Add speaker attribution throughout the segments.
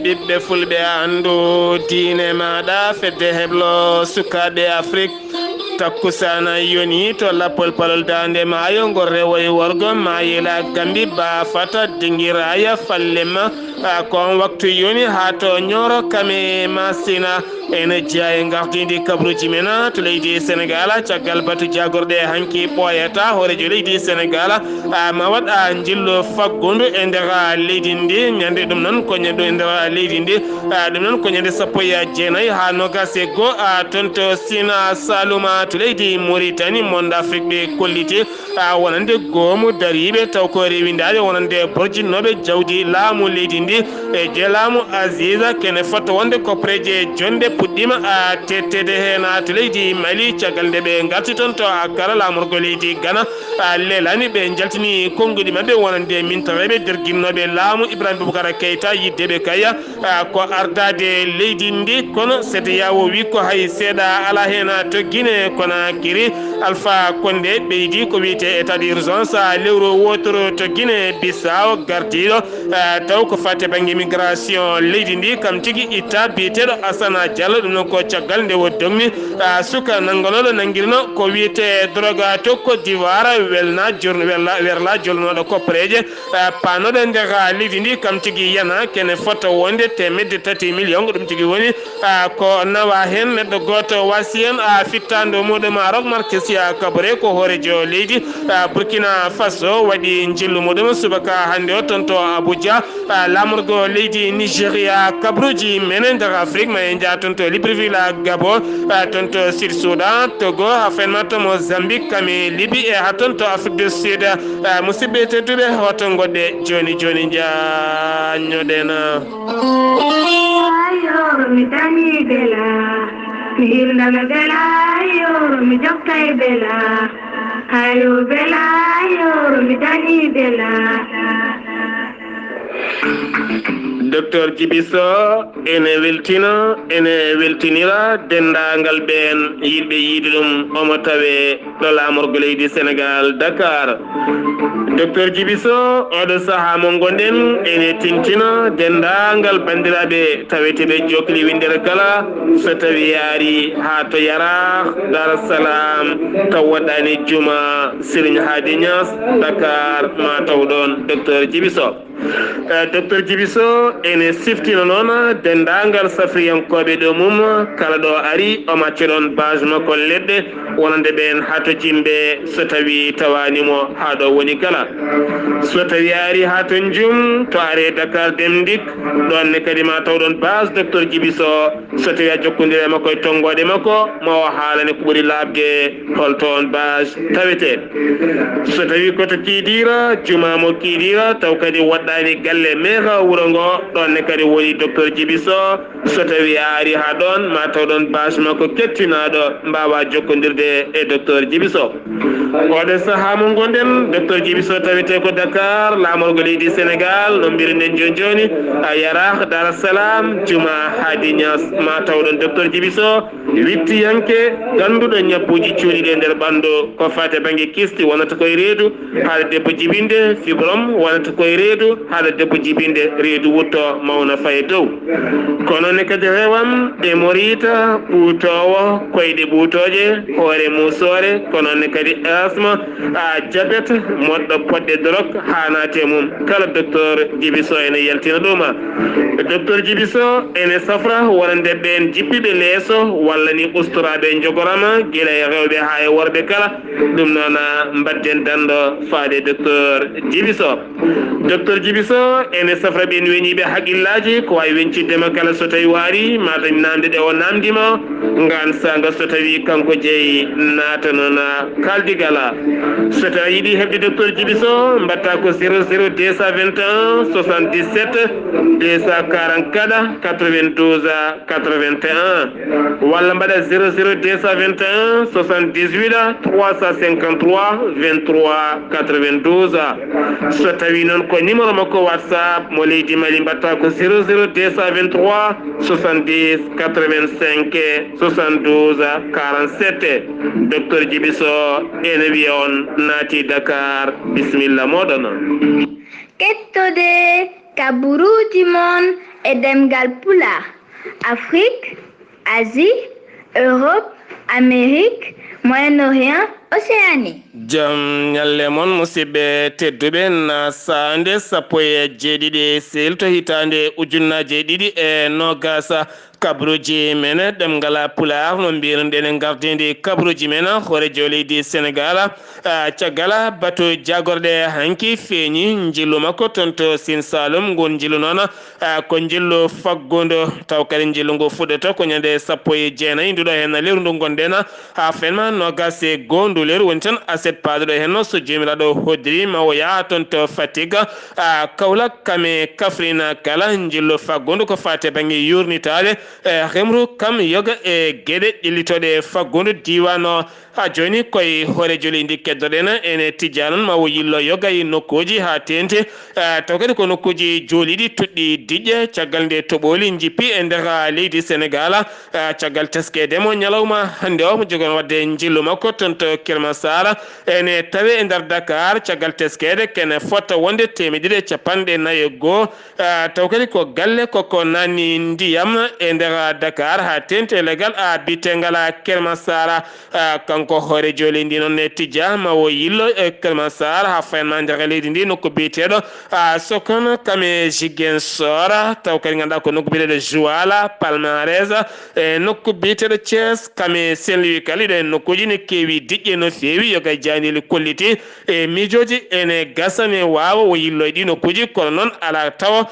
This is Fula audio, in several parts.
Speaker 1: ɓiɓɓe fulɓe andu diine maɗa fedde heblo sukaɓe Afrique takkusana yoni to lappol palol dande maayo ngol rewoye worgo mayela gambi ba fata dingiraya fallema kon waktu yoni ha to ñoro kame masina ene jeeya e gardidi kabruji mena to leydi Sénégal caggal batu jagorɗe hanki ɓoyata hoorejo leydi Sénégal ma waɗa jillo faggudu e nder leydi ndi ñande ɗum noon ko ñande e nder leydi ndi ɗum noon ko ñande sappo e jeenayyi ha nogas e go toon to Sina Saluma to leydi Mauritanie monde Afrique ɓe kolliti wonande goomu dariɓe taw ko rewindade wonande borjinnoɓe jawdi laamu leydi ndi e je laamu Aziza kene fotto wonde kopreje jonde puɗɗima tettede hen to leydi Mali caggal nde ɓe garti toon to kala lamorgo leydi Ghana lelani ɓe jaltini konguɗi mabɓe wonande mintaweɓe derguinnoɓe laamu Ibrahima Boubacara Keita yiddeɓe kaya ko ardade leydi ndi kono sete yawo wi ko hay seeɗa ala hen to Guinée Conakry Alpha Condé ɓeydi ko wiyete état d'urgence lewru wotoro to Guinée Bissau gardiɗo taw ko fatte banggue migration leydi ndi kam tigui itta biyeteɗo Assana Diallo ɗum noon ko caggal nde wo dogni suka nanggoloɗo nanguirino ko wiyete droga to Côte d'Ivoire welna werla jolnoɗo koppareje panoɗo nder leydi ndi kam tigui yana kene fotta wonde 3 millions ɗum tigui woni ko nawa hen neɗɗo goto wasi hen fittando muɗum Roch Marc Kessia Kaboré ko hoorejo leydi Burkina Faso waɗi jillu muɗum subaka hande o toon to Abuja lamorgo leydi Nigéria kabruji menen nder Afrique ma en jaa toon to Libreville Gabon toon to Sud Soudan Togo ha fenma to Mozambique kami Libye e ha toon to Afrique du Sud musidɓe tedduɓe hoto goɗɗe joni joni jañoɗena
Speaker 2: mi dañi bela mi hirname bela yoro mi jokkay bela hayo bela yoro mi dañi bela
Speaker 1: docteur Djibiso ene weltinira dendagal ɓen yiɗɓe yiide ɗum omo tawe ɗo lamorgo leydi Sénégal Dakar docteur Djibiso oɗo saaha mo gonɗen ene tintina dendagal bandiraɓe taweteɓe jokli windere kala so tawi yaari ha to Yara Dar es Salaam taw waɗani juma Serigne Hady Niass Dakar ma taw ɗon docteur Djibiso docteur Djibiso ene siftino noon dendagal safriyankoɓe ɗo mum kala ɗo ari o macca ɗon base makko leɗɗe wonande ɓen ha to jimɓe so tawi tawanimo ha ɗo woni kala so tawi ari ha to jum to are Dakar Dem Dikk ɗonne kadi ma taw ɗon base docteur Djibiso so tawi a jokkodire makko e tonggode makko ma o haalane ko ɓuuri labde holtoon base tawete so tawi koto Kidira juma mo Kidira taw kadi waɗɗani galle meha wuro ngo ɗonne kadi woni docteur Djibiso so tawi ari ha ɗon ma taw ɗon base makko kettinaɗo mbawa jokkodirde e docteur Djibiso oɗo saaha mo gonɗen docteur Djibiso tawete ko Dakar lamorgo leydi Sénégal no mbiriɗen joni joni a Yara Dar es Salaam juma Hady Niass ma taw ɗon docteur Djibiso wittiyanke ganduɗo ñabbuji cuuɗiɗe nder ɓandu ko fate banggue kisti wonata koye reedu haade debbo jibinde fibrom wonata koye reedu haade debbo jibinde reedu wutto mawna faye dow kono ne kadi rewam e morita ɓuutowo koyɗe ɓuutoje hoore musore kono ne kadi asma diabete moɗɗo poɗɗe drog hanate mum kala docteur Djibiso ene yaltina ɗuma docteur Djibiso ene safra wonande ɓen jippiɓe leeso walla ni usturaɓe jogorama guila e rewɓe ha e worɓe kala ɗum noon mbadden danɗo faade docteur Djibiso docteur Djibiso ene safra ɓen weñiɓe haqqillaji ko wawi wenciddema kala so tawi waari mata namde ɗe o namdima ngan sanga so tawi kanko jeeyi naata noon kaldigala so tawi yiiɗi hebde docteur Djibiso mbatta ko 00 221 77 244 92 81 walla mbaɗa 00 221 78 353 23 92 so tawi noon ko numéro makko WhatsApp mo leydi Mali mbatta ko 00 223 70 85 72 47 docteur Djibiso ene wiya on naati Dakar bisimilla moɗon
Speaker 2: kettude kaburuji mon e demgal pulaar Afrique, Asie, Europe, Amérique, Moyen-Orient, Océanie.
Speaker 1: jam nyalle mon musidɓe tedduɓe na sande sappo e jeeɗiɗi selto hitande ujunnaje ɗiɗi e nogasa kabruji men ɗemgala pular no mbiruɗen gardidi kabruji men hoore joleydi sénégal caggal bato jagorɗe hanki feeñi jillu makko toon to Sine Saloum ngun jillu noon ko jillu faggudu taw kadi jillu ngu fuɗɗata ko ñande sappo e jeenayyi nduɗo hen lewru ndu gonɗen ha fenma nogas e goo ndu lewru woni tan aset paduɗo hen so jomiraɗo hoddiri ma o yaha toon to Fatick Kaolack kame Kaffrine kala jillu faggudu ko fate banggue yurnitade remru kam yoga e gueɗe ƴellitoɗe faggudu diwano ha joni koye hoore jolidi keddoɗen ene tijja noon ma o yillo yoga e nokkuji ha tente taw kadi ko nokkuji jooliɗi tuɗɗi diƴƴe caggal nde toɓoli jippi e nder leydi Sénégal caggal teskedemo ñalawma hande o mo jogon wadde jillu makko toon to Kermassar ene tawi e nder Dakar caggal teskede kene fotta wonde 151 taw kadi ko galle koko nanni ndiyam e nder Dakar ha tente legal a bitengal Kermassar kanko hoore joli ndi noon ne tijja ma o yillo e Kermassar ha fayanma nder leydi ndi nokku biteɗo Sokone kame Ziguinchor taw kadi ganduɗa ko nokku biteɗo Joal Palmares e nokku biteɗo Thiès kame Saint-Louis kala ɗo nokkuji ne keewi diƴƴe no feewi yoga janili kolliti e mijoji ene gasane wawa o yillo e ɗi nokkuji kono noon ala taw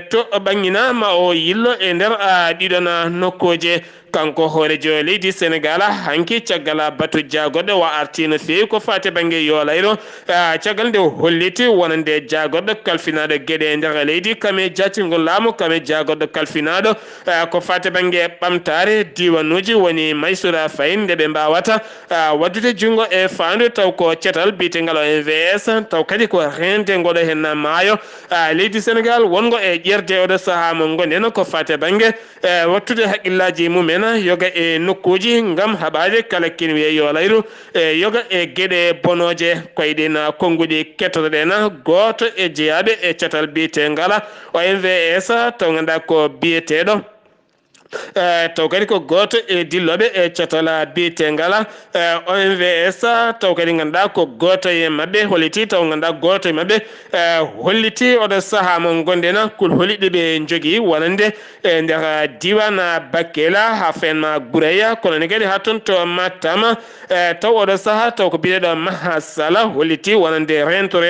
Speaker 1: to ɓangina ma o yillo e nder ɗiɗon nokkuje kanko hoorejo leydi Sénégal hanki caggal batu jagorɗo wa arti no feewi ko fate banggue yolayro caggal nde holliti wonande jagorɗo kalfinaɗo gueɗe e nder leydi kame jaccingol laamu kame jagorɗo kalfinaɗo ko fate banggue ɓamtare diwanuji woni Maysoura Faye nde ɓe mbawata waddude jungo e fandu taw ko cetal bitegal MVS taw kadi ko rende ngoɗo hen maayo leydi Sénégal wongo e ƴerde oɗo saaha mo gonen ko fate banggue wattude haqqillaji mumen yoga e nokkuji ngam haɓade kala kin wiye yolayru yoga e gueɗe bonoje koyeɗen konguɗi kettotoɗen goto e jeeyaɓe e cetal biyetegal OMVS taw ganduɗa ko biyeteɗo taw kadi ko goto e dilloɓe e cetala biyetegal OMVS taw kadi ganduɗa ko goto e mabɓe holliti taw ganduɗa goto e mabɓe holliti oɗo saaha mo gonɗen kul holiɗi ɓe jogui wonande e nder diwan Bakkela ha fenma Goureya kono ne kadi ha toon to Matam taw oɗo saaha taw ko biyeɗo Maha Sala holliti wonande rento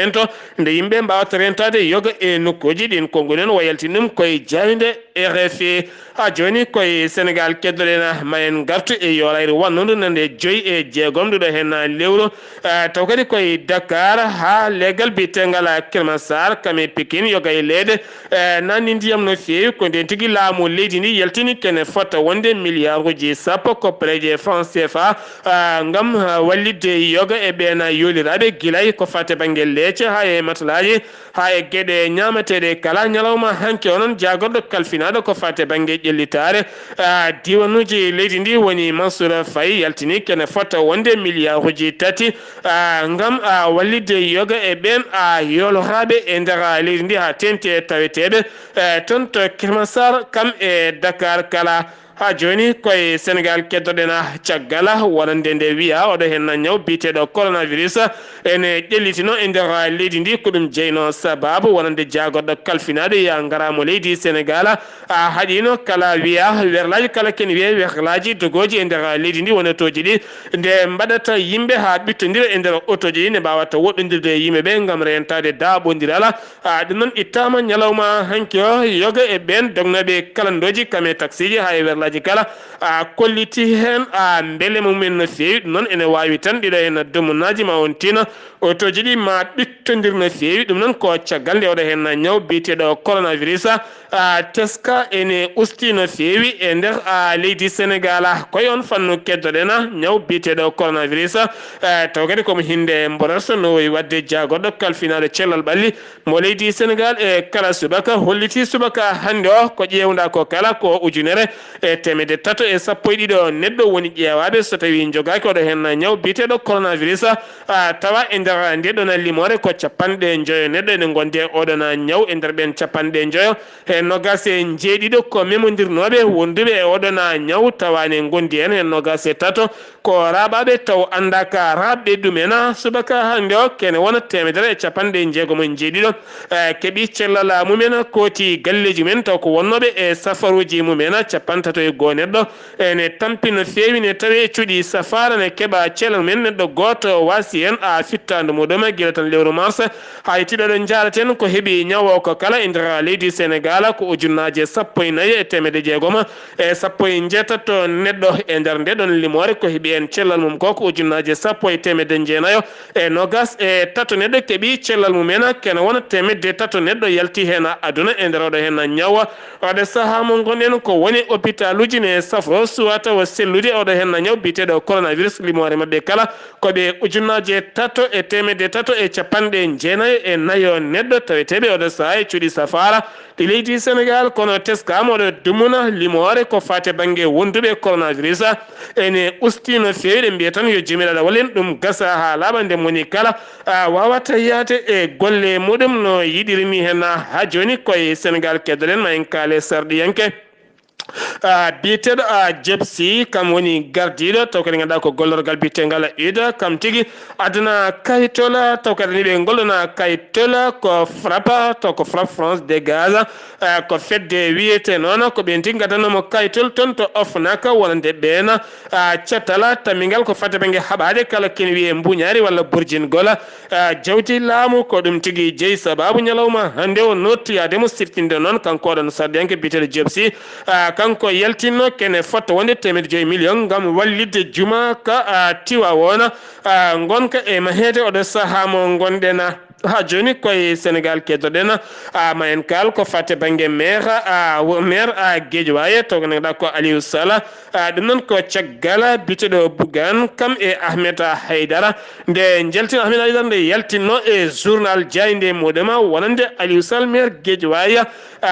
Speaker 1: nde yimɓe mbawata rentade yoga e nokkuji ɗin konguɗen wayalti ɗum koye jawide RFI ha joni koye Sénégal keddoɗen mayen gartu e yolayre wannudu nande 5 ɗuɗo hen lewru taw kadi koye Dakar ha legal bitegal Kermassar kame Pikine yoga e leede nanni ndiyam no feewi ko nden tigui laamu leydi ndi yaltini kene fotta wonde milliarduji sappo koppareje franc CFA ngam wallidde yoga e ɓen yoliraɓe guilay ko fate banggue leecce ha e matalaji ha e gueɗe ñamateɗe kala ñalawma hanke onon jagorɗo kalfinaɗo ko fate banggue ƴellitare diwanuji leydi ndi woni Mansour Faye yaltini kene fotta wonde milliarduji 3 ngam wallidde yoga e ɓen yoloraɓe e nder leydi ndi ha tente taweteɓe toon to Kermassar kam e Dakar kala ha joni koye Sénégal keddoɗen caggal wonande nde wiya oɗo hen ñaw biteɗo coronavirus ene ƴellitino e nder leydi ndi ko ɗum jeyno sababu wonande jagorɗo kalfinade ya garamo leydi Sénégal haɗino kala wiya werlaji kala ken wiye werlaji dogoji e nder leydi ndi woni otoji ɗi nde mbaɗata yimɓe ha ɓittodira e nder otoji ɗi ne mbawata woɗɗodirde yimɓeɓe gam rentade daɓodiral ɗum noon ittama ñalawma hanki o yoga e ɓen dognoɓe kalandoji kame taxi ji ha e werlaji kala kolliti hen beele mumen no feewi ɗum noon ene wawi tan ɗiɗo hen dumunaji ma on tina otoji ɗi ma ɓittodir no feewi ɗum noon ko caggal nde oɗo hen ñaw biteɗo coronavirus teska ene usti no feewi e nder leydi Sénégal koye on fannu keddoɗen ñaw biteɗo coronavirus taw kadi komo hinde mborata no woyi wadde jagorɗo kalfinaɗo cellal ɓalli mo leydi Sénégal e kala subaka holliti subaka hande o ko ƴewda ko kala ko ujunere e temede tato e sappo e ɗiɗo neɗɗo woni ƴeewaɓe so tawi jogaki oɗo hen ñaw biteɗo coronavirus tawa e nder ndeɗon limore ko capanɗe joyo neɗɗo ene gonde oɗon ñaw e nder ɓen capanɗe joyo e nogas e jeeɗiɗo ko memodirnoɓe wonduɓe e oɗon ñaw tawani gondi hen e nogas e tato ko raɓaɓe taw andaka raɓɓe ɗumena subaka hande o kene wona temedere e capanɗe jeegom jeeɗiɗo keeɓi cellal mumen kooti galleji men taw ko wonnoɓe e safaruji mumen capantato e goo neɗɗo ene tampi no feewi ne tawi cuuɗi safara ne keeɓa cellal men neɗɗo goto wasi hen fittande muɗum guila tan lewru mars hay tiɗoɗo jaraten ko heeɓi ñawo ko kala e nder leydi Sénégal ko ujunnaje 14 e temedde jeegom e 17 neɗɗo e nder ndeɗon limore ko heeɓi en cellal mum ko ujunnaje 10 e temedde jeenayo e nogas e tato neɗɗo keeɓi cellal mumen kene wona temedde tato neɗɗo yalti hen aduna e nder oɗo hen ñawa oɗo saaha mo gonɗen ko woni hôpital uji ne safro suwata o sellude oɗo hen ñaw biteɗo coronavirus limore mabɓe kala koɓe ujunnaje tato e temedde tato e capanɗe jeenayo e nayo neɗɗo taweteɓe oɗo saaha e cuuɗi safara ɗi leydi Sénégal kono teskama oɗo dumuna limore ko fate banggue wonduɓe coronavirus ene usti no fewi ɗe mbiya tan yo jomiraɗo wallen ɗum gasa ha laaɓa nde moni kala wawata yaade e golle muɗum no yiɗirni hen ha joni koye Sénégal keddoɗen ma en kaale sarɗiyanke biteɗo jepsi kam woni gardiɗo taw kadi ganduɗa ko gollorgal bitegal UDA kam tigui aduna kayitola taw kadi ni ɓe gollona kayitola ko frappa taw ko frappe France dégage ko fedde wiyete noon ko ɓen tigui gadanomo kayitol toon to ofnaka wonande ɓen cettala tammigal ko fadde banggue haɓade kala kene wiye mbuñari walla burjingol jawdi laamu ko ɗum tigui jeeyi sababu ñalawma hande o nottiyademo siftinde noon kanko oɗon sardiyanke biteɗo jepsi kanko yaltinno kene fotta wonde 5 million gam wallidde juma ka tiwa wona gonka e mahede oɗo saaha mo gonɗen ha joni koye Sénégal keddoɗen ma en kal ko fatte banggue maire Guédiawaye to ganduɗa ko Aliou Sall ɗum noon ko caggal biteɗo Bougane kam e Ahmed Haydara nde jaltino Ahmed Haydara nde yaltinno e journal Diaynde muɗum wonande Aliou Sall maire Guédiawaye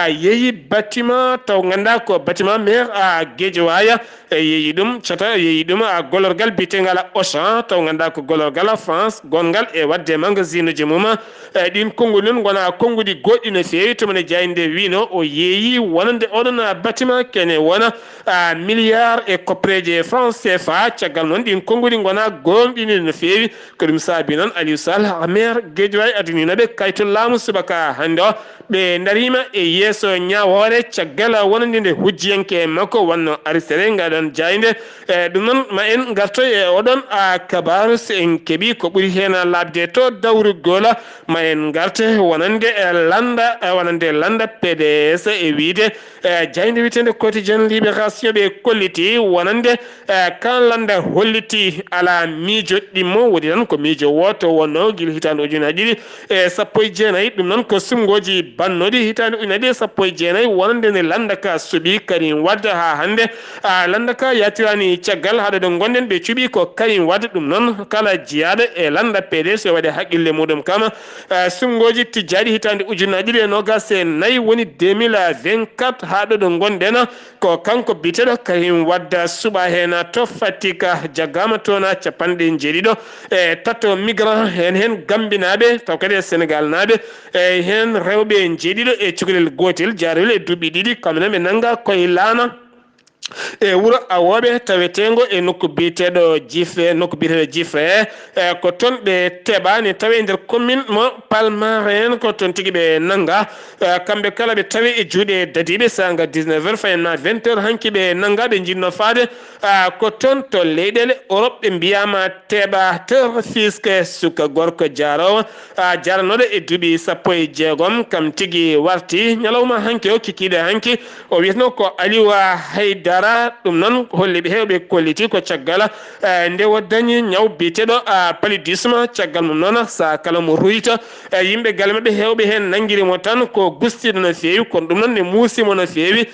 Speaker 1: yeeyi bâtiment taw ganduɗa ko bâtiment maire Guédiawaye yeeyi ɗum cata yeeyi ɗum gollorgal bitegal Auchan taw ganduɗa ko gollorgal France gongal e wadde magasin uji mum ɗin konngol non gona konngudi goɗɗi no fewi tomone Diaynde wino o yeeyi wonande oɗon bâtiment kene wona milliard e koppreje francs CFA caggal noon ɗin konngudi gona gonɗini no fewi ko ɗum saabi noon Aliou Sall maire Guédiawaye aduninoɓe kaytol laamu subaka hande o ɓe darima e yeeso ñawore caggal wonande nde hujjiyanke makko wonno aristere ngaɗon Diaynde ɗum noon ma en garto e oɗon kabaru so en keeɓi ko ɓuuri hen labde to dawrugol ma en garte wonande landa PDS e wiide Diaynde witende quotidien libération ɓe kolliti wonande kan landa holliti ala miijo ɗimmo woni tan ko miijo woto wonno guila hitande ujunaji ɗiɗi e 19 ɗum noon ko sumgoji bannoɗi hitande ujunaji ɗiɗi 19 wonande nde landa ka suuɓi Karim Wade ha hande landa ka yatirani caggal haɗo ɗo gonɗen ɓe cuuɓi ko Karim Wade ɗum noon kala jiyaɗo e landa PDS e waɗi haqqille muɗum kama sumgoji tijjaɗi hitande ujunaji ɗiɗi e nogas e nayyi woni 2024 haɗo ɗo gonɗen ko kanko biteɗo Karim Wade suuɓa hen to Fatika jaggama toon capanɗe jeeɗiɗo e tato migrant hen gambinaɓe taw kadi e Sénégal naɓe e hen rewɓe jeeɗiɗo e cukalel gotel jarowel e duuɓi ɗiɗi kamɓe ɓe nanga koye laana e wuro awoɓe tawetengo e nokku biteɗo Jifre ko toon ɓe teɓani tawi nder commune mo Palmarin ko toon tigui ɓe nanga kamɓe kala ɓe tawi e juuɗe dadiɓe sanga 19h fayenna 20h hanki ɓe nanga ɓe jinno faade ko toon to leyɗele Europe ɓe mbiyama teɓateur fiske suka gorko jarowo jaranoɗo e duuɓi 16 kam tigui warti ñalawma hanki o kikiɗe hanki o wiyatno ko Aliou Haydara ɗum noon holliɓe hewɓe kolliti ko caggal nde o dañi ñaw biteɗo paludisme caggal mum noon sa kala mo ruyta yimɓe galle mabɓe hewɓe hen nanguirimo tan ko gustiɗo no fewi kono ɗum noon ne muusimo no fewi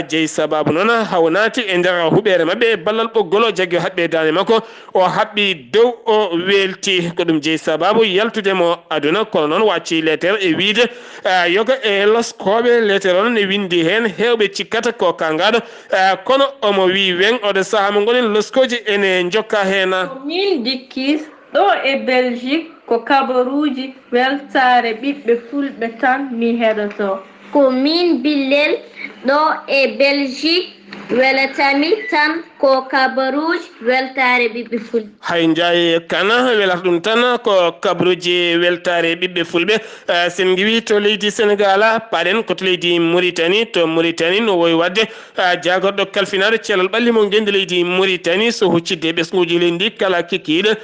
Speaker 1: jeeyi sababu noon hawnati e nder huɓere mabɓe ballal ɓoggol o jaggi haɓɓe dande makko o haɓɓi dow o welti ko ɗum jeeyi sababu yaltudemo aduna kono noon wacci lettere e wiide yoga e loskoɓe lettere o ne windi hen hewɓe cikkata ko kangaɗo kono omo wi wen oɗo saaha mo gonen loskoji ene jokka hena
Speaker 3: min dikkis ɗo e Belgique ko kabaruji weltare ɓiɓɓe fulɓe tan mi heɗoto
Speaker 4: ko min Billel ɗo e Belgique welatami tan ko kabaruji weltare ɓiɓɓe fulɓe
Speaker 1: hay jayi kana welata ɗum tan ko kabaruji weltare ɓiɓɓe fulɓe sen giwi to leydi Sénégal paɗen koto leydi Mauritanie to Mauritanie no wowi wadde jagorɗo kalfinade celal ɓalli mo gendi leydi Mauritanie so huccidde ɓesguji leydi kala kikkiɗo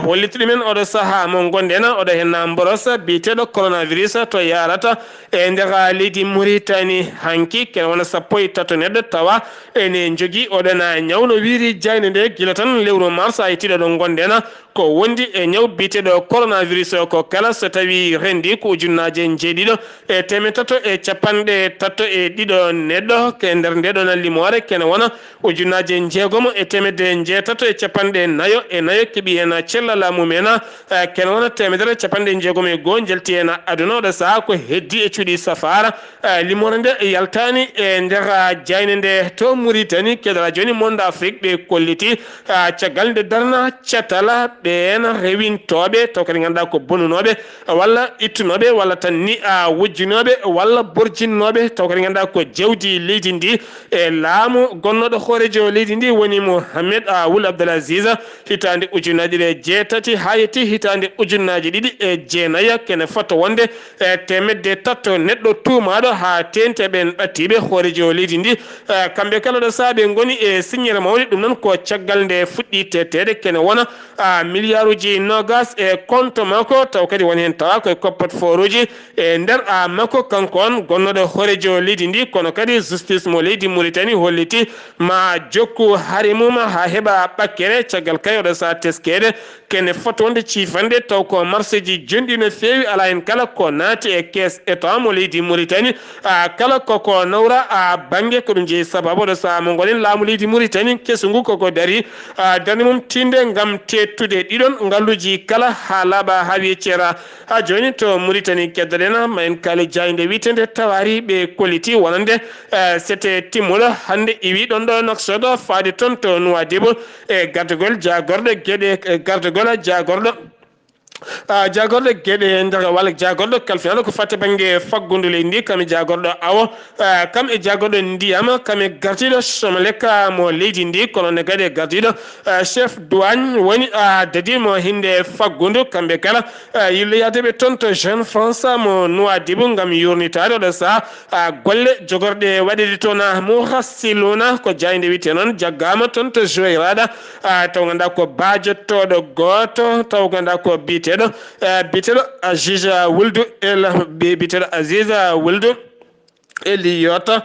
Speaker 1: holliti ɗumen oɗo saaha mo gondena oɗo henna mborosa biteɗo coronavirus to yarata e nder leydi Mauritanie hanki ken wona 13 neɗɗo tawa ene jogui oɗona ñaw no wiiri jayne nde gila tan lewru mars a yettiɗo ɗo gondena ko wondi e ñaw biteɗo coronavirus ko kala so tawi rendi ko ujunnaje jeeɗiɗo e temetato e capanɗe tatto e ɗiɗo neɗɗo ke nder ndeɗon limore kene wona ujunnaje jeegomo e temedde jeetato e capanɗe nayo e nayo keeɓi hen cellal mumen kene wona temedere capanɗe jeegomo e goho jalti hen aduna oɗo saaha ko heddi e cuuɗi safara limore nde yaltani e nder jayne nde to Mauritanie kedora joni monde Afrique ɓe kolliti caggal nde darna catala ɓen rewintoɓe taw kadi ganduɗa ko bonunoɓe walla ittunoɓe walla tan ni wujjunoɓe walla borjinnoɓe taw kadi ganduɗa ko jawdi leydi ndi e laamu gonnoɗo hoorejo leydi ndi woni Mohamed Ould Abdel Aziz hitande ujunnaje ɗe jeetati ha yetti hitande ujunnaje ɗiɗi e jeenaya kene fotto wonde temedde tatto neɗɗo tumaɗo ha tenteɓen ɓattiɓe hoorejo leydi ndi kamɓe kala ɗo saaɓe goni e signere mawɗi ɗum noon ko caggal nde fuɗɗi tettede kene wona milliarduji nogas e compte makko taw kadi woni hen tawa koye koppat foruji e nder makko kanko on gonnoɗo hoorejo leydi ndi kono kadi justice mo leydi Mauritanie holliti ma jokku haare mum ha heeɓa ɓakkere caggal kay oɗo sa teskede kene foto wonde cifande taw ko marseji jonɗi no fewi ala hen kala ko naati e caisse état mo leydi Mauritanie kala koko nawra banggue ko ɗum jeeyi sababu oɗo sa mo gonen laamu leydi Mauritanie kesu ngu koko dari darde mum tinde gam tettude ɗiɗon ngalluji kala ha laaɓa ha wiyeccera ha joni to Mauritanie keddoɗen ma en kaali jayde witende tawari ɓe kolliti wonande c'était timmuɗo hande iwi ɗon ɗo noksoɗo faade toon to Nouadhibou e gardugol jagorɗo gueɗe gardugol jagorɗo jagorɗo gueɗe nder walla jagorɗo kalfinaɗo ko fatte banggue faggudu leydi ndi kami jagorɗo awo kam e jagorɗo ndiyam kami gardiɗo somaleka mo leydi ndi kono ne kadi gardiɗo chef douane woni dadimo hinde faggudu kamɓe kala yillo yadeɓe toon to Jeune France mo Nouadhibou gam yurnitade oɗo saaha golle jogorɗe waɗede toon Mourassiluna ko jayde wiite noon jaggama toon to Joyrada taw ganduɗa ko bajottoɗo goto taw ganduɗa ko biteɗo Aziz Wuldu el biteɗo Aziz Wuldu Eliota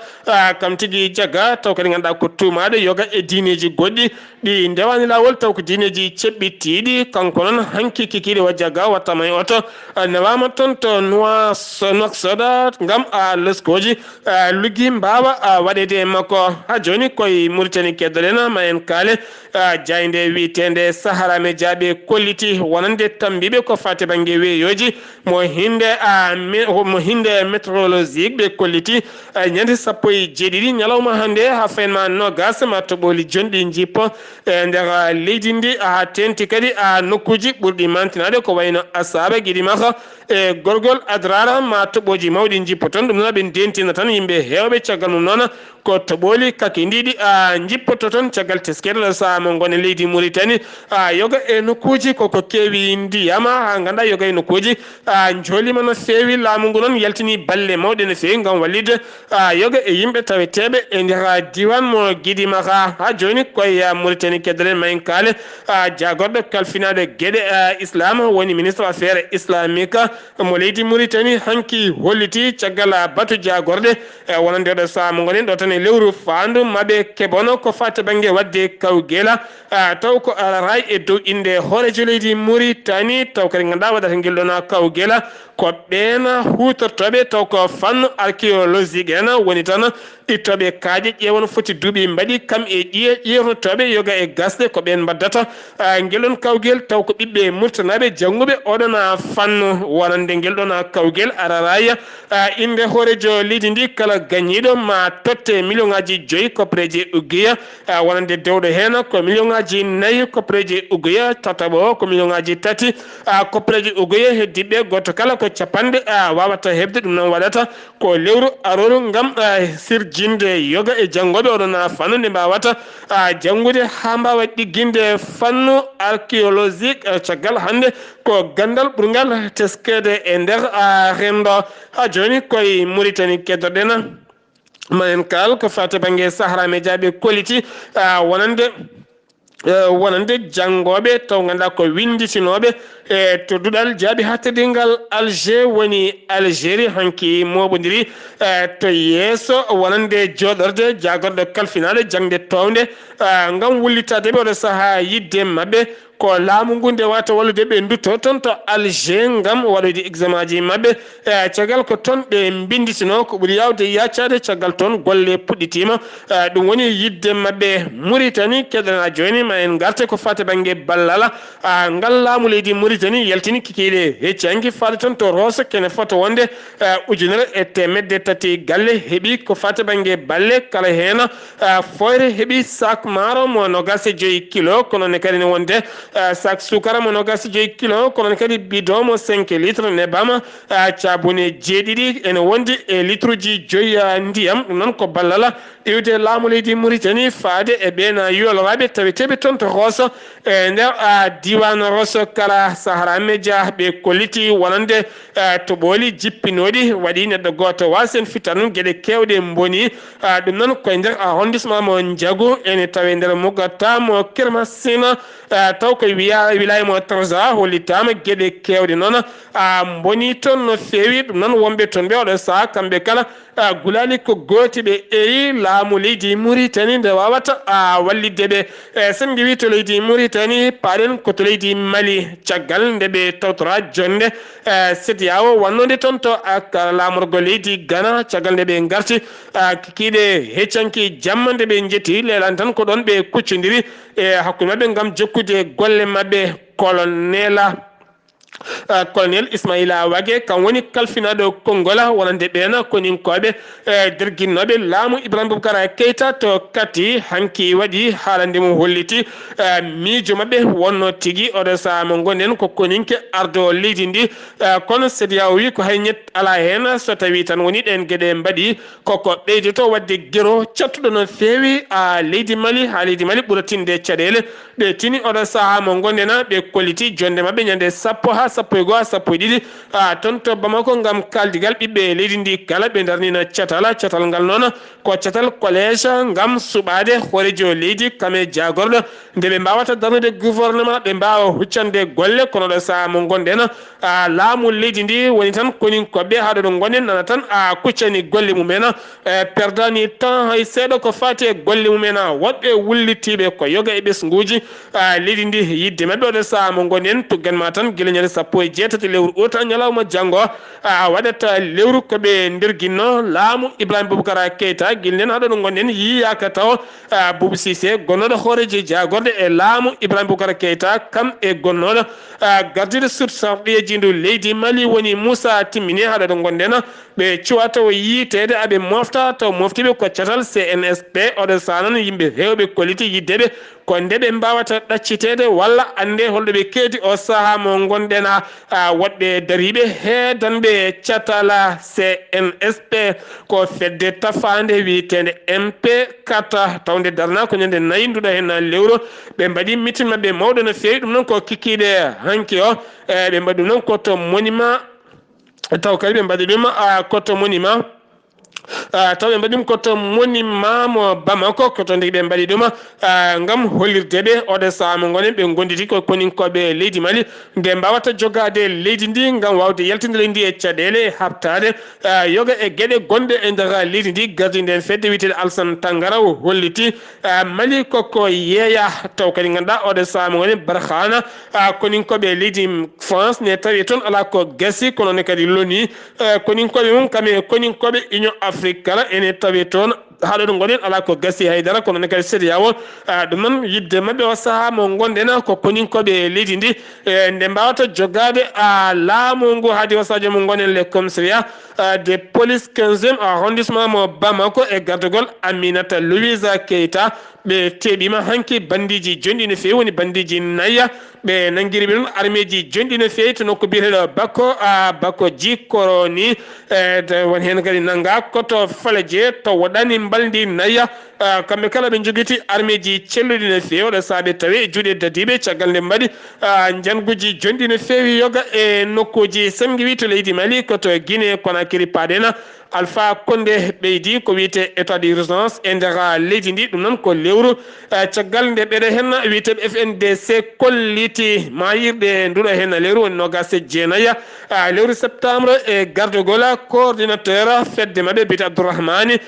Speaker 1: kam tigi jaga taw kadi ganduɗa ko tumaɗo yoga e diineji goɗɗi ɗi ndewani lawol taw ko diineji ceɓɓittiɗi kanko noon hanki kikiɗe wa jaga wattama e oto newama toon to Nouakchott gam leskoji luggi mbawa waɗede makko ha joni koye Mauritanie keddoɗen ma en kaale jayde wiitende Sahara Média kolliti wonande tambiɓe ko fate banggue weeyoji mo hinde météorologique ɓe kolliti ñande 17 ñalawma hande ha fenma nogas ma toɓoli jonɗi jippo e nder leydi ndi ha tenti kadi nokkuji ɓurɗi mantinade ko wayno Asaba Guiɗimaka e gorgol Adrara ma toɓoji mawɗi jippo toon ɗum noon ɓe dentina tan yimɓe hewɓe caggal mum noon ko toɓoli kakidiɗi jippoto toon caggal teskede ɗo saaha mo gone leydi Mauritanie yoga e nokkuji koko kewi ndiyama ha ganduɗa yoga e nokkuji jolima no fewi laamu ngu noon yaltini balle mawɗe no fewi gam wallide yoga e yimɓe taweteɓe e nder diwan mo Guiɗimaka ha joni koye Mauritanie keddoɗen ma en kaale jagorɗo kalfinade gueɗe islam woni ministre affaire islamique mo leydi Mauritanie hanki holliti caggal batu jagorɗe wonande ɗo saaha mo gonen ɗo tan e lewru fandu maɓe keɓono ko fatte banggue wadde kawguela taw ko ray e dow inde hoorejo leydi Mauritanie taw kadi ganduɗa waɗata guel ɗon kawguela ko ɓen hutortoɓe taw ko fannu archéologique en woni tan ittoɓe kaaje ƴeewon foti duuɓi mbaɗi kam e ƴeewnotoɓe yoga e gasde ko ɓen mbaddata ngelɗon kawgel taw ko ɓiɓɓe murtanaɓe jannguɓe oɗon fannu wonande ngelɗon kawgel araraya inde hoorejo leydi ndi kala gañiɗo ma totte million ngaji 5 koppareji ugguya wonande dewɗo hen ko million ngaji 4 koppareji ugguya tataɓo ko million ngaji 3 koppareji ugguya heddiɓe goto kala ko capanɗe wawata hebde ɗum noon waɗata ko lewru aroru ngam sirjinde yoga e janngoɓe oɗon fannu nde mbawata janngude ha mbawa ɗigginde fannu archéologique caggal hande ko gandal ɓurgal teskede e nder rendo ha joni koye Mauritanie keddoɗen manen kal ko fate banggue Sahara Médiaɓe koliti wonande janngoɓe taw ganduɗa ko winditinoɓe e to duɗal jaaɓi hattedingal Alger woni Algérie hanki moɓodiri to yeeso wonande joɗorde jagorɗo kalfinaɗo jangde towde ngam wullitadeɓe oɗo saaha yidde mabɓe ko laamu ngu nde wata wallude ɓe dutto toon to Alger ngam waɗoyde examen ji mabɓe caggal ko toon ɓe binditino ko ɓuuri yawde yaccade caggal toon golle puɗɗitima ɗum woni yidde mabɓe Mauritanie keɗana joni ma en garte ko fate banggue ballala ngal laamu leydi Mauritanie yaltini kikiɗe heccanki faade toon to Rosso kene foto wonde 1,300 galle heeɓi ko fate banggue balle kala hen foyre heeɓi sac maaro mo 25 kilo kono ne kadi ne wonde sac sukara mo 25 kilo kono kadi bidon mo 5 litres nebama cabune jeeɗiɗi ene wondi e litre ji 5 ndiyam ɗum noon ko ballala iwde laamu leydi Mauritanie faade e ɓeena yoloraɓe taweteɓe toon to Rosso e nder diwan Rosso kala Sahara Média ɓe kolliti wonande to ɓooli jippinoɗi waɗi neɗɗo goto wasen fitta ɗum gueɗe kewɗe boni ɗum noon koye nder arrondissement mo Ndiago ene tawe nder Mogata mo Kermassina taw ko wilaya mo Trarza hollitama gueɗe kewɗe noon boni toon no feewi ɗum noon wonɓe toon ɓe oɗo saaha kamɓe kala gulali ko gooti ɓe eyi laamu leydi Mauritanie nde wawata walliddeɓe sen gewi to leydi Mauritanie paɗen koto leydi Mali caggal nde ɓe tawtora jonde CEDEAO wannode toon to laamorgo leydi Ghana caggal nde ɓe garti kikiɗe heccanki jamma nde ɓe jetti lelan tan ko ɗon ɓe kuccodiri e hakkude mabɓe gam jokkude golle mabɓe colonel Ismaila Wage kam woni kalfinaɗo Kongola wonande ɓeena koninkoɓe derguinnoɓe laamu Ibrahima Boubacar Keita to kati hanki waɗi haalande mo holliti miijo mabɓe wonno tigui oɗo saaha mo gonɗen ko koninke ardo leydi ndi kono CEDEAO wi ko hay ñett ala hen so tawi tan woni ɗen gueɗe mbaɗi koko ɓeydoto wadde guero cattuɗo no feewi leydi Mali ha leydi Mali ɓuuratinde caɗele ɓe tini oɗo saaha mo gonɗena ɓe kolliti jonde mabɓe ñande sappo ha sappo e goho sappo e ɗiɗi toon to Bamako gam kaldigal ɓiɓɓe leydi ndi kala ɓe darnina catal ngal noon ko catal collège gam suɓade hoorejo leydi kame jagorɗo nde ɓe mbawata darnude gouvernement ɓe mbawa huccande golle kono ɗo saaha mo gonɗen laamu leydi ndi woni tan koninkoɓe haɗo ɗo gonɗen nana tan kuccani golle mumen perdani temps hay seeɗa ko fati e golle mumen woɗɓe wullitiɓe ko yoga e ɓesguji leydi ndi yidde mabɓe oɗo saaha mo gonɗen tugganma tan guila ñande sappo e jeetati lewru ota ñalawma janggo waɗata lewru koɓe nderguinno laamu Ibrahima Boubacar Keita guilnen haɗo ɗo gonɗen yiyaka taw Boubou Cissé gonnoɗo hooreji jagorde e laamu Ibrahima Boubacar Keita kam e gonnoɗo gardiɗo sarɗiyeji ndu leydi Mali woni Moussa Timmini haɗo ɗo gonɗen ɓe cuwa taw yitede aɓe mofta taw moftiɓe ko catal CNSP oɗo saaha noon yimɓe hewɓe kolliti yiddeɓe ko ndeɓe mbawata ɗaccitede walla ande holɗo ɓe keedi o saaha mo gonɗen woɗɓe dariɓe heedanɓe catala CNSP ko fedde tafande witede MP4 tawde darna ko ñande nayi nduɗo hen lewru ɓe mbaɗi mitin mabɓe mawɗo no fewi ɗum noon ko kikiɗe hanki o ɓe mbaɗi ɗum noon koto monument taw kadi ɓe mbaɗi ɗum koto monument taw ɓe mbaɗi ɗum koto monument mo Bamako koto nde ɓe mbaɗi ɗum gam hollirdeɓe oɗo saaha mo gonen ɓe gonditi ko koninkoɓe leydi Mali nde mbawata jogade leydi ndi gam wawde yaltinde leydi ndi e caɗele habtade yoga e gueɗe gonɗe e nder leydi ndi gardi nden fedde wiyetede Alassane Tangara holliti Mali koko yeeya taw kadi ganduɗa oɗo saaha mo gonen Barkhane koninkoɓe leydi France ne tawi toon ala ko gasi kono ne kadi loni koninkoɓe mum kame koninkoɓe Union Afrique kala ene tawi toon haɗo gonen ala ko gasi haydara kono ne kadi séria o ɗum noon yidde mabɓe o saaha mo gondena ko koninkoɓe leydi ndi nde mbawata jogade laamu ngu haadi o sadio mo gonen les commissariat de police 15e arrondissement mo Bamako e gardugol Aminata Louisa Keita ɓe teɓima hanki bandiji jonɗi no fewi woni bandiji nayya ɓe nangguiri ɓe ɗum armeji jonɗi no fewi to nokku biyeteɗo bako jikoroni woni hen kadi nangga koto faleje to waɗani mbaldi nayya kamɓe kala ɓe joguiti armeji celluɗi no fewi oɗo saaɓe tawi e juuɗe dadiɓe caggal nde mbaɗi janguji jonɗi no fewi yoga e nokkuji samgiwi to leydi Mali koto Guinée Conakry paɗena Alpha Condé ɓeydi ko wiyete état d'urgence e nder leydi ndi ɗum noon ko lewru caggal nde ɓeɗo hen wiyeteɓe FNDC kolliti mayirɗe nduɗo hen lewru woni nogas jeenayya lewru septembre e gardugol coordinateur fedde mabɓe biyete Abdourahmani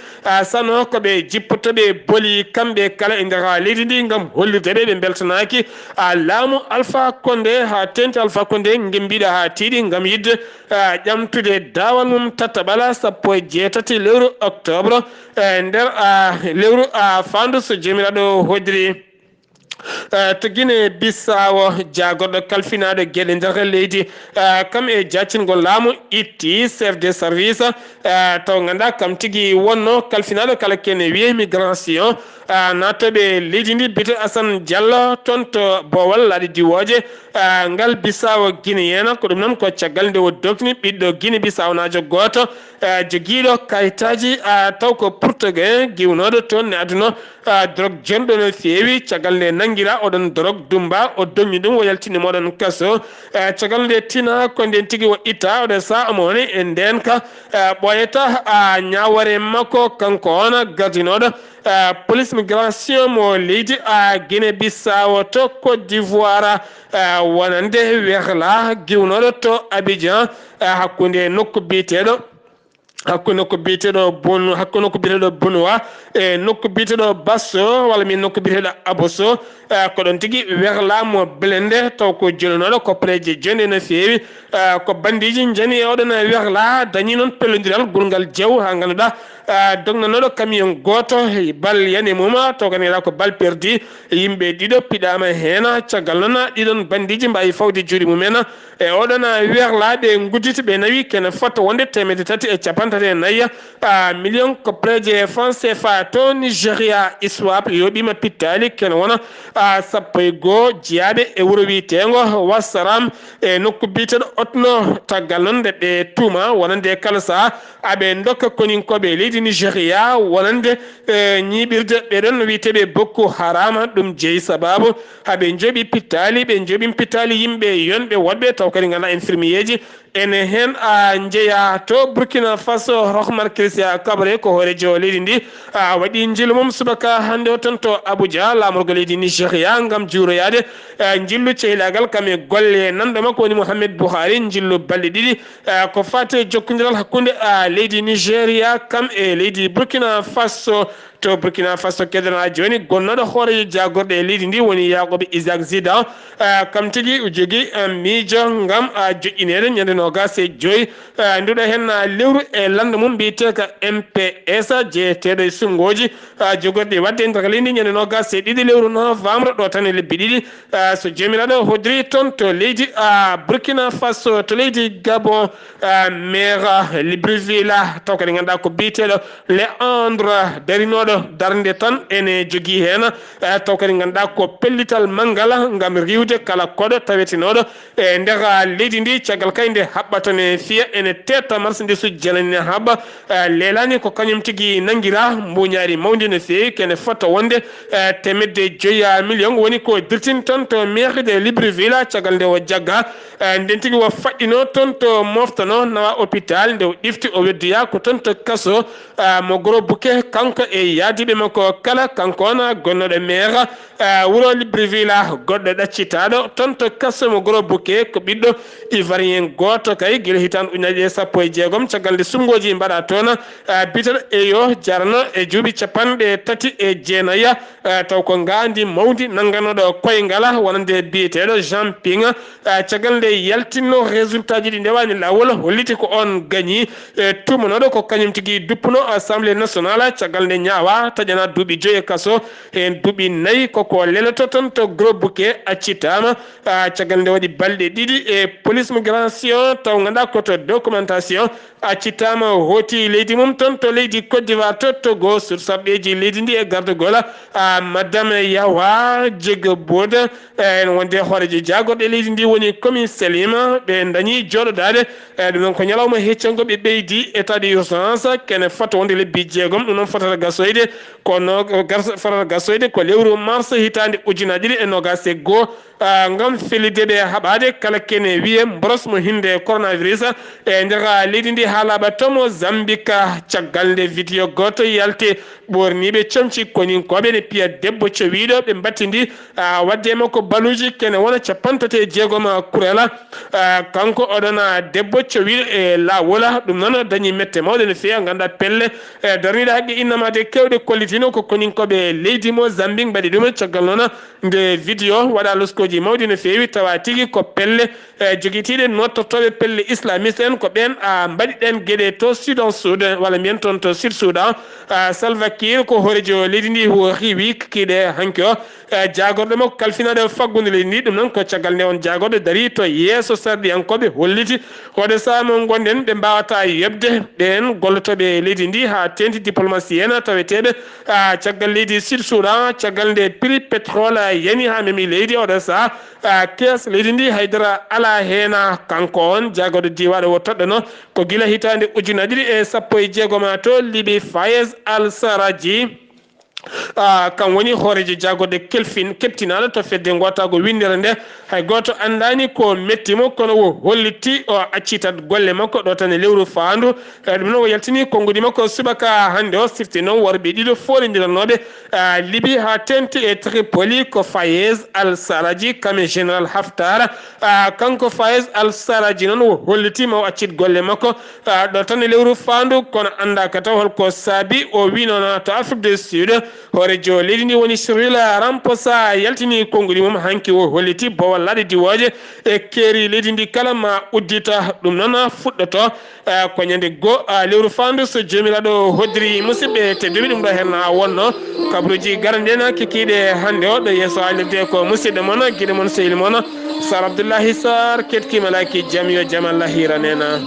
Speaker 1: sano koɓe jippotoɓe booli kamɓe kala e nder leydi ndi gam hollirdeɓe ɓe beltanaki laamu Alpha Condé ha tenti Alpha Condé gembiɗo ha tiiɗi gam yidde ƴamtude dawal mum tataɓala sappo e jeetati lewru octobre nder lewru fandu so jomiraɗo hodiri to Guinée Bissau jagorɗo kalfinaɗo gueɗe nder leydi kam e jaccingol laamu itti chef de service taw ganduɗa kam tigui wonno kalfinaɗo kala kene wiye migration natoɓe leydi ndi biyete Assane Diallo toon to Bowal laaɗi diwoje ngal Bissau guinéen ko ɗum noon ko caggal nde o dogni ɓiɗɗo Guinée Bissau najo goto joguiɗo kayitaji taw ko portugais giwnoɗo toon ne adduno drogue jonɗo no fewi caggal nde nanguira oɗon drogue dumba o doñi ɗum o yaltini moɗon kaso caggal nde tina ko nden tigui o itta oɗo sa omo woni e nden ka ɓoyata ñawore makko kanko on gardinoɗo police migration mo leydi Guinée Bissau to Côte d'Ivoire wonande Werla giwnoɗo to Abidjan hakkude nokku biteɗo hakkude ko biteɗo Bonoa e nokku biteɗo Basso walla min nokku biteɗo Abosso ko ɗon tigui Werla mo Blende taw ko jolnoɗo koppareje jonde no fewi ko bandiji jani e oɗon Werla dañi noon pellodiral gurgal jew ha ganduɗa dognanoɗo camion goto bal yani muma to ganira ko bal perdi yimɓe ɗiɗo piɗama hen caggal noon ɗiɗon bandiji mbawi fawde juuɗe mumen e oɗon Werla ɓe gudditi ɓe nawi kene fota wonde 334 million koppareje franc CFA to Nigeria ISWAP yoɓima pittali kene wona sappo e goho jeyaɓe e wuuro wiyetego Wassaram e nokku biteɗo Otno taggal noon nde ɓe tuuma wonande kala saaha aɓe dokka koninkoɓe leydi Nigeria wonande ñiɓirde ɓeɗon no wiyeteɓe Boko Haram ɗum jeeyi sababu haɓe jooɓi pittali ɓe jooɓi pittali yimɓe yonɓe woɗɓe taw kadi ganduɗa infirmier ji ene hen jeeya to Burkina Faso Rohmar Christian Kaboré ko hoorejo leydi ndi waɗi jillu mum subaka hande o ton to Abuja lamorgo leydi Nigeria gam juuroyade jillu cehilagal kam e golle nanɗo makko woni Mouhamed Buhari jillu balɗe ɗiɗi ko fate jokkodiral hakkude leydi Nigeria kam e leydi Burkina Faso to Burkina Faso kedana joni gonnoɗo hoore jagorɗo e leydi ndi woni Yakob Isaac Zida kam tigui o jogui miijo gam joƴƴinede ñande nogas e joyyi nduɗo hen lewru e landa mum mbiyeteka MPS jeeteɗo e sungoji jogorɗi wadde nder leydi ñande nogas e ɗiɗi lewru novembre ɗo tan e lebbi ɗiɗi so jomiraɗo hodiri toon to leydi Burkina Faso to leydi Gabon maire Libreville taw kadi ganduɗa ko mbiteɗo Léandre darinoɗo darde tan ene jogui hen taw kadi ganduɗa ko pellital mangala gam riwde kala koɗo tawetenoɗo e nder leydi ndi caggal kay nde haɓɓata ne fiya ene tetta marchandise uji janani haɓɓa leelani ko kañum tigui nanguira mbuñari mawdi no fewi kene fota wonde 500 million woni ko dirtin ton to maire de Libreville caggal nde o jagga nden tigui o faɗɗino toon to moftano nawa hôpital nde o ɗifti o weddoya ko toon to kaso mo goro bouquet kanko e yaadiɓe makko kala kankona gonnoɗo maire wuro Libreville goɗɗo ɗaccitaɗo toon to Kassomo Gros Bouquet ko ɓiɗɗo ivoirien goto kay guila hitan ujunaje 16 caggal nde sumgoji mbaɗa toon biteɗo eyo jarno e juuɓi 39 taw ko ngandi mawdi nangganoɗo koyngal wonande biyeteɗo Jean Pinga caggal nde yaltinno résultat ji ɗi ndewani lawol holliti ko on gagni tumanoɗo ko kañum tigui duppuno assemblée nationale caggal nde ñaawa taƴana duuɓi 5 e kaso hen duuɓi 4 koko leloto toon to Gros Bouquet accitama caggal nde waɗi balɗe 2 e police migration taw ganduɗa koto documentation accitama hooti leydi mum toon to leydi Côte d'Ivoire to Togo sur sabɓeji leydi ndi e gardegol madame Yawa Jega Boda en wonde hoorejo jagorɗo leydi ndi woni commune Selima ɓe dañi joɗodade ɗum noon ko ñalawma heccango ɓe ɓeydi état d'urgence kene fota wonde lebbi 6 ɗum noon fotata gasoyde kono fotata gasoyde ko lewru mars hitande 2021 ngam felideɓe haɓade kala kene wiye mboros mo hinde coronavirus e nder leydi ndi haalaɓa tomo Zambika caggal nde vidéo goto yalte ɓorniɓe comci koninkoɓe ne piya debbo cowiɗo ɓe battidi wadde makko baluji kene wona 56 kurela kanko oɗon debbo cowiɗo e lawol ɗum noon dañi mette mawɗe no fewi ganduɗa pelle darniɗe haqqe innamade kewɗe kollitino ko koninkoɓe leydi Mozambique mbaɗi ɗum caggal noon nde vidéo waɗa loskoji mawɗi no fewi tawa tigui ko pelle joguitiɗe nottotoɓe pelle islamiste en ko ɓen mbaɗi ɗen gueɗe to Soudan Sud walla mbiyen toon to Sud Soudan Salva Kiir ko hoorejo leydi ndi riwi kikiɗe hanki o jagorɗo makko kalfinaɗo faggude leydi ndi ɗum noon ko caggal nde on jagorɗo dari to yeeso sarɗiyankoɓe holliti hoɗe saha mo gonɗen ɓe mbawata yebde ɓen gollotoɓe leydi ndi ha tenti diplomatie en taweteɓe caggal leydi Sud Soudan caggal nde prix pétrole yani ha memi leydi oɗo saha kees leydi ndi haydara ala hena kanko on jagorɗo diwaɗo wo toɗɗono ko guila hitande 2016 to Libi Fayez Al Saraji kam woni hoorejo jagorde keptinaɗo to fedde gotago windere nde hay goto andani ko mettimo kono o holliti o accitat golle makko ɗo tan e lewru faandu ɗum noon o yaltini konngudi makko subaka hande o sifti noon worɓe ɗiɗo foɗidiranoɓe Libi ha tenti e Tripoli ko Fayez Al Saraji kame général Haftar kanko Fayez Al Saraji noon o hollitima o accit golle makko ɗo tan e lewru faandu kono andaka taw holko saabi o wi noon to Afrique du Sud hoorejo leydi ndi woni Cyril Ramaphosa yaltini konngudi mum hanki o holliti bowallaɗe diwoje e keeri leydi ndi kala ma uddita ɗum noon fuɗɗoto ko ñande go lewru faandu so jomiraɗo hoddiri musidɓe tedduɓe ɗum ɗo hen wonno kabaruji garanɗen kikiɗe hande o ɗo yeeso haalirde ko musidɗo moon guiɗo moon sehil moon Sar Abdoullahi Sarr ketkimalaki jaam yo jaam Allah hiranena